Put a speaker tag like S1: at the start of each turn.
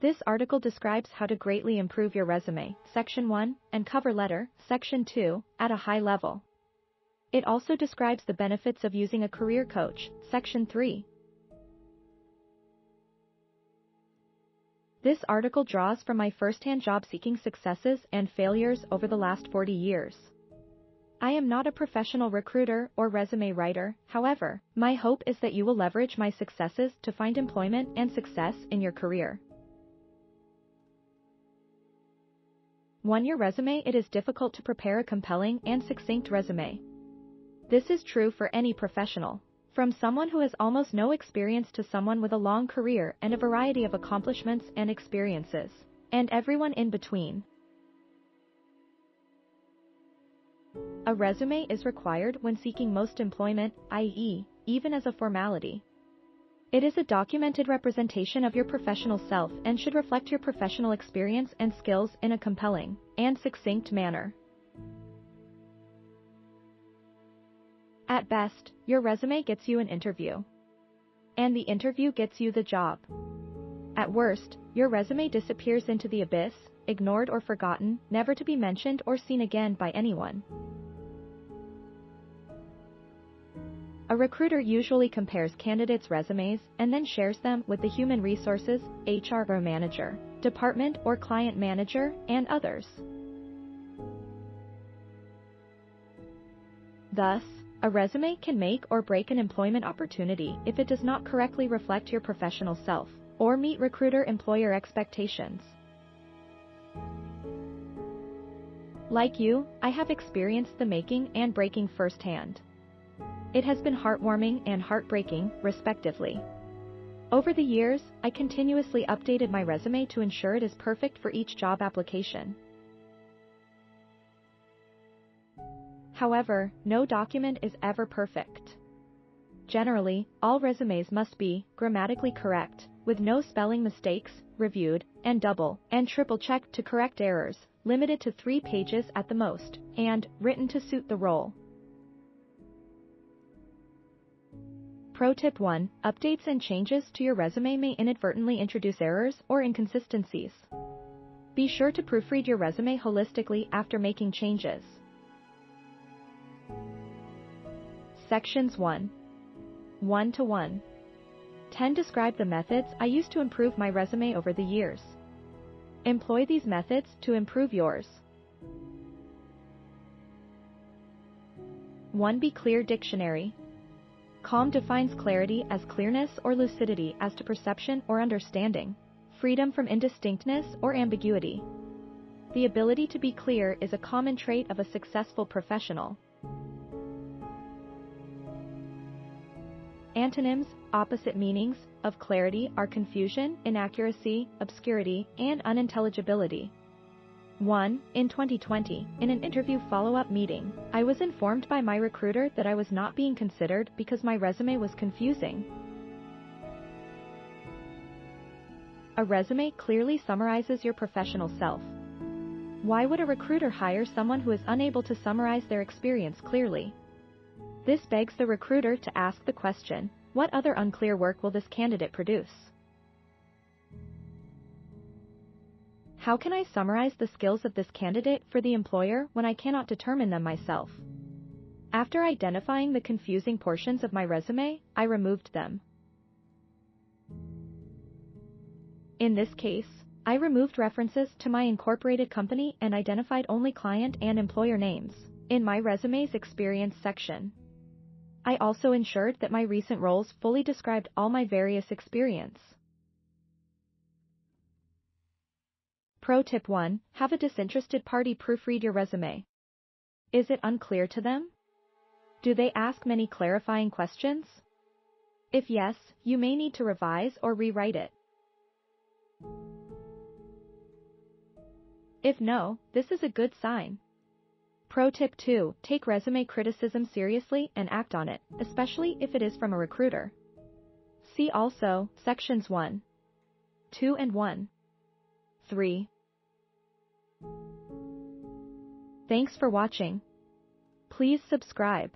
S1: This article describes how to greatly improve your resume, Section 1, and cover letter, Section 2, at a high level. It also describes the benefits of using a career coach, Section 3. This article draws from my first-hand job-seeking successes and failures over the last 40 years. I am not a professional recruiter or resume writer, however, my hope is that you will leverage my successes to find employment and success in your career. 1. Your resume. It is difficult to prepare a compelling and succinct resume. This is true for any professional. From someone who has almost no experience to someone with a long career and a variety of accomplishments and experiences, and everyone in between. A resume is required when seeking most employment, i.e., even as a formality. It is a documented representation of your professional self and should reflect your professional experience and skills in a compelling and succinct manner. At best, your resume gets you an interview. And the interview gets you the job. At worst, your resume disappears into the abyss, ignored or forgotten, never to be mentioned or seen again by anyone. A recruiter usually compares candidates' resumes and then shares them with the human resources, HR or manager, department or client manager, and others. Thus, a resume can make or break an employment opportunity if it does not correctly reflect your professional self or meet recruiter-employer expectations. Like you, I have experienced the making and breaking firsthand. It has been heartwarming and heartbreaking, respectively. Over the years, I continuously updated my resume to ensure it is perfect for each job application. However, no document is ever perfect. Generally, all resumes must be grammatically correct, with no spelling mistakes, reviewed, and double and triple checked to correct errors, limited to 3 pages at the most, and written to suit the role. Pro Tip 1. Updates and changes to your resume may inadvertently introduce errors or inconsistencies. Be sure to proofread your resume holistically after making changes. Sections 1. 1-1. 10. Describe the methods I used to improve my resume over the years. Employ these methods to improve yours. 1. Be clear dictionary. Calm defines clarity as clearness or lucidity as to perception or understanding, freedom from indistinctness or ambiguity. The ability to be clear is a common trait of a successful professional. Antonyms, opposite meanings, of clarity are confusion, inaccuracy, obscurity, and unintelligibility. 1. In 2020, in an interview follow-up meeting, I was informed by my recruiter that I was not being considered because my resume was confusing. A resume clearly summarizes your professional self. Why would a recruiter hire someone who is unable to summarize their experience clearly? This begs the recruiter to ask the question, what other unclear work will this candidate produce? How can I summarize the skills of this candidate for the employer when I cannot determine them myself? After identifying the confusing portions of my resume, I removed them. In this case, I removed references to my incorporated company and identified only client and employer names in my resume's experience section. I also ensured that my recent roles fully described all my various experience. Pro Tip 1. Have a disinterested party proofread your resume. Is it unclear to them? Do they ask many clarifying questions? If yes, you may need to revise or rewrite it. If no, this is a good sign. Pro Tip 2. Take resume criticism seriously and act on it, especially if it is from a recruiter. See also, Sections 1, 2 and 1. 3. Thanks for watching. Please subscribe.